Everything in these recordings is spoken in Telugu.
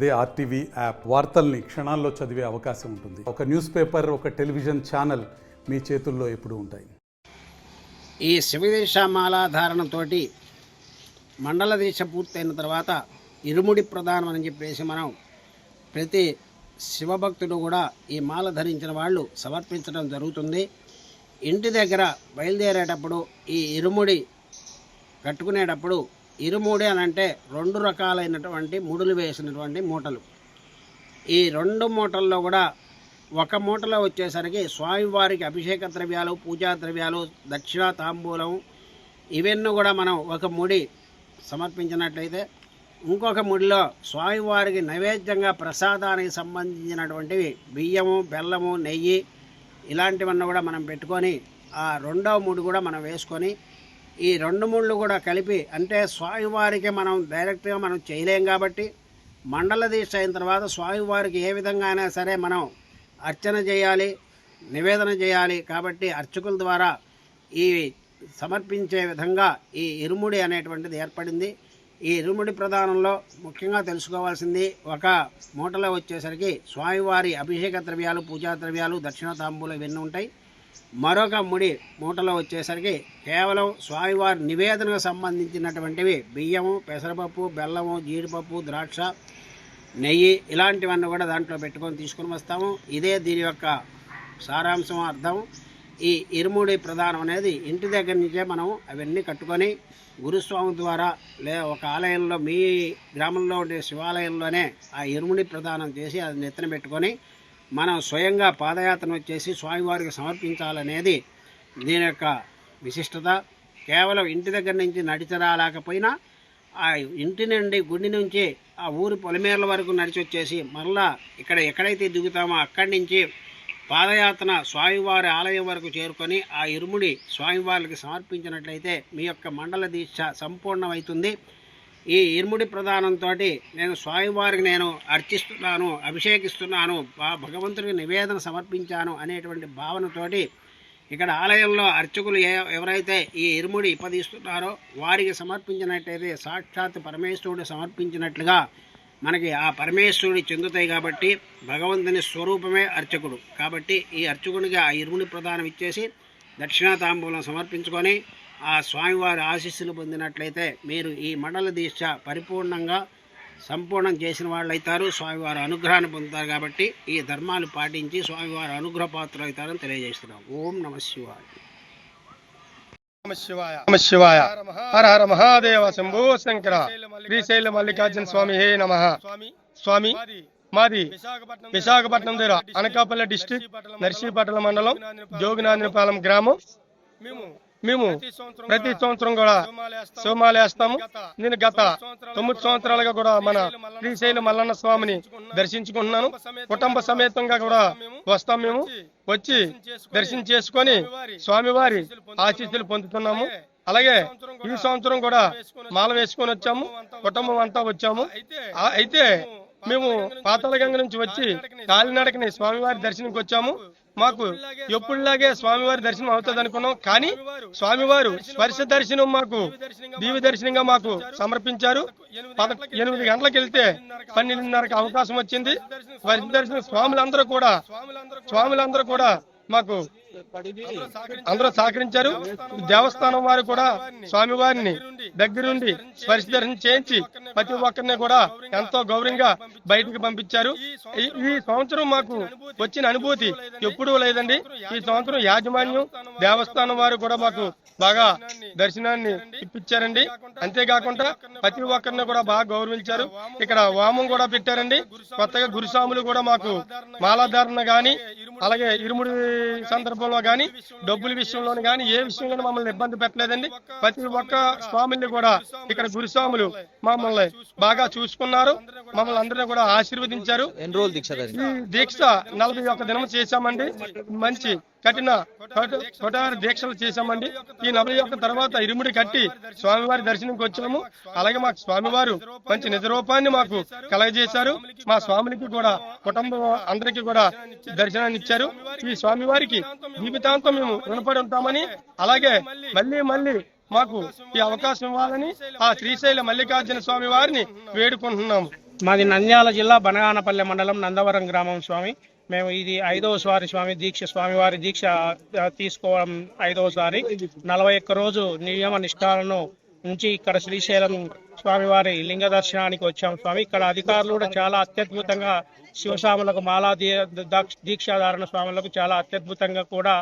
అదే ఆర్టీవీ యాప్ వార్తల్ని క్షణాల్లో చదివే అవకాశం ఉంటుంది. ఒక న్యూస్ పేపర్, ఒక టెలివిజన్ ఛానల్ మీ చేతుల్లో ఎప్పుడూ ఉంటాయి. ఈ శివదీక్షామాలాధారణతో మండల దీక్ష పూర్తయిన తర్వాత ఇరుముడి ప్రదానం అని చెప్పేసి మనం ప్రతి శివభక్తుడు కూడా ఈ మాల ధరించిన వాళ్ళు సమర్పించడం జరుగుతుంది. ఇంటి దగ్గర బయలుదేరేటప్పుడు ఈ ఇరుముడి కట్టుకునేటప్పుడు ఇరుముడి అని అంటే 2 రకాలైనటువంటి ముడులు వేసినటువంటి మూటలు. ఈ 2 మూటల్లో కూడా ఒక మూటలో వచ్చేసరికి స్వామివారికి అభిషేక ద్రవ్యాలు, పూజా ద్రవ్యాలు, దక్షిణ తాంబూలం ఇవన్నీ కూడా మనం ఒక ముడి సమర్పించినట్లయితే, ఇంకొక ముడిలో స్వామివారికి నైవేద్యంగా ప్రసాదానికి సంబంధించినటువంటివి బియ్యము, బెల్లము, నెయ్యి ఇలాంటివన్నీ కూడా మనం పెట్టుకొని ఆ 2వ ముడి కూడా మనం వేసుకొని ఈ 2 ముళ్ళు కూడా కలిపి, అంటే స్వామివారికి మనం డైరెక్ట్గా మనం చేయలేం కాబట్టి మండల దీక్ష అయిన తర్వాత స్వామివారికి ఏ విధంగా అయినా సరే మనం అర్చన చేయాలి, నివేదన చేయాలి. కాబట్టి అర్చకుల ద్వారా ఈ సమర్పించే విధంగా ఈ ఇరుముడి అనేటువంటిది ఏర్పడింది. ఈ ఇరుముడి ప్రదానంలో ముఖ్యంగా తెలుసుకోవాల్సింది, ఒక మూటలో వచ్చేసరికి స్వామివారి అభిషేక ద్రవ్యాలు, పూజా ద్రవ్యాలు, దక్షిణ తాంబూలం ఇవన్నీ ఉంటాయి. మరొక ముడి మూటలో వచ్చేసరికి కేవలం స్వామివారి నివేదనకు సంబంధించినటువంటివి బియ్యము, పెసరపప్పు, బెల్లము, జీడిపప్పు, ద్రాక్ష, నెయ్యి ఇలాంటివన్నీ కూడా దాంట్లో పెట్టుకొని తీసుకుని వస్తాము. ఇదే దీని యొక్క సారాంశం, అర్థం. ఈ ఇరుముడి ప్రదానం అనేది ఇంటి దగ్గర నుంచే మనం అవన్నీ కట్టుకొని గురుస్వామి ద్వారా ఒక ఆలయంలో, మీ గ్రామంలో ఉండే శివాలయంలోనే ఆ ఇరుముడి ప్రదానం చేసి అది నెత్తిన పెట్టుకొని మనం స్వయంగా పాదయాత్ర వచ్చేసి స్వామివారికి సమర్పించాలనేది దీని యొక్క విశిష్టత. కేవలం ఇంటి దగ్గర నుంచి నడిచి రాలేకపోయినా ఆ ఇంటి నుండి, గుడి నుంచి ఆ ఊరి పొలిమేర్ల వరకు నడిచి వచ్చేసి మరలా ఎక్కడైతే దిగుతామో అక్కడి నుంచి పాదయాత్ర స్వామివారి ఆలయం వరకు చేరుకొని ఆ ఇరుముడి స్వామివారికి సమర్పించినట్లయితే మీ యొక్క మండల దీక్ష సంపూర్ణమవుతుంది. ఈ ఇరుముడి ప్రదానంతో నేను స్వామివారికి నేను అర్చిస్తున్నాను, అభిషేకిస్తున్నాను, భగవంతుడికి నివేదన సమర్పించాను అనేటువంటి భావనతోటి ఇక్కడ ఆలయంలో అర్చకులు ఎవరైతే ఈ ఇరుముడి ఇప్పదీస్తున్నారో వారికి సమర్పించినట్టయితే సాక్షాత్ పరమేశ్వరుడు సమర్పించినట్లుగా మనకి ఆ పరమేశ్వరుడి చెందుతాయి. కాబట్టి భగవంతుని స్వరూపమే అర్చకుడు. కాబట్టి ఈ అర్చకునికి ఆ ఇరుముడి ప్రదానం ఇచ్చేసి దక్షిణా తాంబూలం సమర్పించుకొని ఆ స్వామివారి ఆశీస్సులు పొందినట్లయితే మీరు ఈ మండల దీక్ష సంపూర్ణం చేసిన వాళ్ళు అవుతారు, స్వామివారి అనుగ్రహాన్ని పొందుతారు. కాబట్టి ఈ ధర్మాలు పాటించి స్వామివారి అనుగ్రహ పాత్రలు అవుతారని తెలియజేస్తున్నాం. ఓం నమ శివాయ. నమ శివాయ. హర హర మహాదేవ శంభో శంకర. శ్రీశైల మల్లికార్జున స్వామి హే నమ. స్వామి మాది విశాఖపట్నం దగ్గర అనకాపల్లి డిస్టిక్, నర్సీపట్నం మండలం, జోగినాథనపాలెం గ్రామం. మేము ప్రతి సంవత్సరం కూడా శివమాల వేస్తాము. నేను గత 9 సంవత్సరాలుగా కూడా మన శ్రీశైల మల్లన్న స్వామిని దర్శించుకుంటున్నాను. కుటుంబ సమేతంగా కూడా వస్తాం. మేము వచ్చి దర్శనం చేసుకొని స్వామివారి ఆశీస్సులు పొందుతున్నాము. అలాగే ఈ సంవత్సరం కూడా మాల వేసుకొని వచ్చాము, కుటుంబం అంతా వచ్చాము. అయితే మేము పాతాళగంగ నుంచి వచ్చి కాలినడకని స్వామివారి దర్శనంకి వచ్చాము. మాకు ఎప్పుడులాగే స్వామివారి దర్శనం అవుతుంది అనుకున్నాం, కానీ స్వామివారు స్పర్శ దర్శనం మాకు దివ్య దర్శనంగా మాకు సమర్పించారు. 8 గంటలకు వెళ్తే 12:30కి అవకాశం వచ్చింది. స్పర్శ దర్శనం స్వాములందరూ కూడా మాకు అందరూ సహకరించారు. దేవస్థానం వారు కూడా స్వామివారిని దగ్గరుండి స్పర్శ దర్శనం చేయించి ప్రతి ఒక్కరిని కూడా ఎంతో గౌరవంగా బయటికి పంపించారు. ఈ సంవత్సరం మాకు వచ్చిన అనుభూతి ఎప్పుడూ లేదండి. ఈ సంవత్సరం యాజమాన్యం, దేవస్థానం వారు కూడా మాకు బాగా దర్శనాన్ని ఇప్పించారండి. అంతేకాకుండా ప్రతి ఒక్కరిని కూడా బాగా గౌరవించారు. ఇక్కడ వామం కూడా పెట్టారండి. కొత్తగా గురుస్వాములు కూడా మాకు మాలాధారణ గాని, అలాగే ఇరుముడి సందర్భంలో గాని, డబ్బుల విషయంలోని గాని, ఏ విషయంలో మమ్మల్ని ఇబ్బంది పెట్టలేదండి. ప్రతి ఒక్క స్వాముల్ని కూడా ఇక్కడ గురుస్వాములు మమ్మల్ని బాగా చూసుకున్నారు, మమ్మల్ని అందరినీ కూడా ఆశీర్వదించారు. ఎన్ని రోజులు దీక్ష? ఈ దీక్ష 41 దినం చేశామండి. మంచి కఠిన దీక్షలు చేశామండి. ఈ 41 తర్వాత ఇరుముడి కట్టి స్వామివారి దర్శనంకి వచ్చాము. అలాగే మాకు స్వామివారు మంచి నిజరూపాన్ని మాకు కలగజేశారు. మా స్వాములకి కూడా, కుటుంబం అందరికీ కూడా దర్శనాన్ని ఇచ్చారు. ఈ స్వామివారికి జీవితాంతం మేము రుణపడి ఉంటామని, అలాగే మళ్ళీ మాకు ఈ అవకాశం ఇవ్వాలని ఆ శ్రీశైల మల్లికార్జున స్వామి వారిని వేడుకుంటున్నాము. మాది నంద్యాల జిల్లా బనగానపల్లె మండలం నందవరం గ్రామం స్వామి. మేము ఇది 5వసారి స్వామి దీక్ష, స్వామివారి దీక్ష తీసుకోవడం 5వసారి. 41 రోజు నియమ నిష్ఠాలను నుంచి ఇక్కడ శ్రీశైలం స్వామివారి లింగ దర్శనానికి వచ్చాం స్వామి. ఇక్కడ అధికారులు కూడా చాలా అత్యద్భుతంగా శివస్వాములకు మాలా దీక్షాధారణ స్వాములకు చాలా అత్యద్భుతంగా కూడా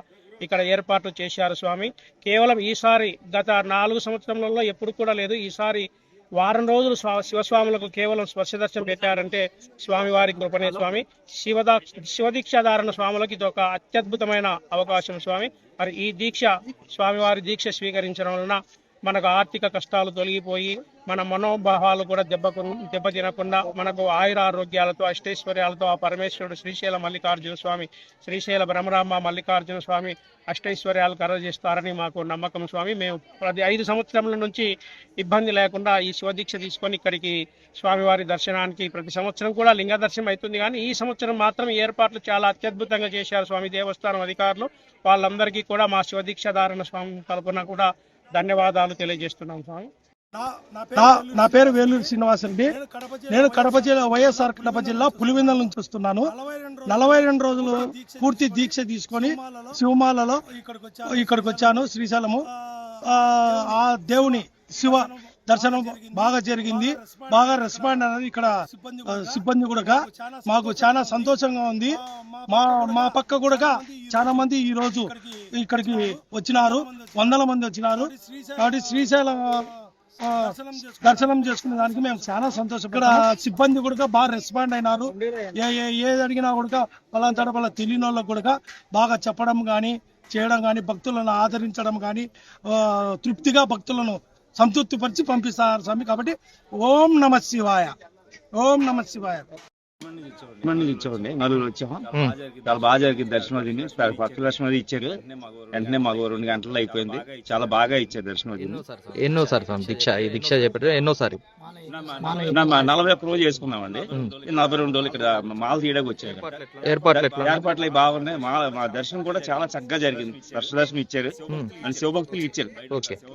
ఇక్కడ ఏర్పాట్లు చేశారు స్వామి. కేవలం ఈసారి గత 4 సంవత్సరాలలో ఎప్పుడు కూడా లేదు. ఈసారి వారం రోజులు శివస్వాములకు కేవలం స్పర్శ దర్శనం పెట్టారంటే స్వామివారి కృపనే స్వామి. శివదీక్షాధారణ స్వాములకు ఇది ఒక అత్యద్భుతమైన అవకాశం స్వామి. మరి ఈ దీక్ష, స్వామివారి దీక్ష స్వీకరించడం వలన మనకు ఆర్థిక కష్టాలు తొలగిపోయి మన మనోభావాలు కూడా దెబ్బతినకుండా మనకు ఆయుర ఆరోగ్యాలతో అష్టైశ్వర్యాలతో ఆ పరమేశ్వరుడు శ్రీశైల మల్లికార్జున స్వామి, శ్రీశైల బ్రహ్మరాంబ మల్లికార్జున స్వామి అష్టైశ్వర్యాలు కరజేస్తారని మాకు నమ్మకం స్వామి. మేము 5 సంవత్సరాల నుంచి ఇబ్బంది లేకుండా ఈ శివదీక్ష తీసుకొని ఇక్కడికి స్వామివారి దర్శనానికి ప్రతి సంవత్సరం కూడా లింగ దర్శనం అవుతుంది. కానీ ఈ సంవత్సరం మాత్రం ఏర్పాట్లు చాలా అత్యద్భుతంగా చేశారు స్వామి దేవస్థానం అధికారులు. వాళ్ళందరికీ కూడా మా శివదీక్షాధారణ స్వామి తరపున కూడా ధన్యవాదాలు తెలియజేస్తున్నాం స్వామి. నా పేరు వేలూరు శ్రీనివాస్ రెడ్డి. నేను కడప జిల్లా, వైఎస్ఆర్ కడప జిల్లా పులివెందుల నుంచి వస్తున్నాను. 42 రోజులు పూర్తి దీక్ష తీసుకొని శివమాలలో ఇక్కడికి వచ్చాను శ్రీశైలము. ఆ దేవుని శివ దర్శనం బాగా జరిగింది, బాగా రెస్పాండ్ అనేది ఇక్కడ సిబ్బంది కూడా మాకు చాలా సంతోషంగా ఉంది. మా పక్క కూడా చాలా మంది ఈ రోజు ఇక్కడికి వచ్చినారు, 100 మంది వచ్చినారు. కాబట్టి శ్రీశైలం దర్శనం చేసుకునే దానికి మేము చాలా సంతోషం. ఇక్కడ సిబ్బంది కూడా బాగా రెస్పాండ్ అయినారు. ఏది అడిగినా కూడా వాళ్ళ తెలియని వాళ్ళకు కూడా బాగా చెప్పడం కానీ చేయడం కానీ, భక్తులను ఆదరించడం కానీ, తృప్తిగా భక్తులను సంతృప్తిపరిచి పంపిస్తారు స్వామి. కాబట్టి ఓం నమ శివాయ, ఓం నమ శివాయ. ఇచ్చామండి, నలుగురు వచ్చాము. చాలా బాగా జరిగింది దర్శనం. అది ఫస్ట్ దర్శనం అది ఇచ్చారు, వెంటనే మాకు 2 గంటల్లో అయిపోయింది. చాలా బాగా ఇచ్చారు దర్శనం. ఎన్నోసారి దీక్ష, ఈ దీక్ష చెప్పారు ఎన్నోసారి? 41 రోజు చేసుకున్నామండి. 42 రోజులు ఇక్కడ మాల తీయడానికి వచ్చారు. ఏర్పాట్లు బాగున్నాయి. మా దర్శనం కూడా చాలా చక్కగా జరిగింది. ఫస్ట్ దర్శనం ఇచ్చారు అని శివభక్తులు ఇచ్చారు.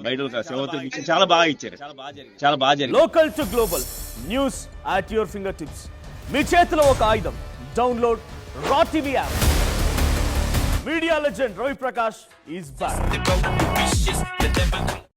బయట శివభక్తులు ఇచ్చారు, చాలా బాగా ఇచ్చారు, చాలా బాగా జరిగింది. Local to global news at your finger tips. మీ చేతిలో ఒక ఆయుధం. Download Raw TV app. Media legend Ravi Prakash is back.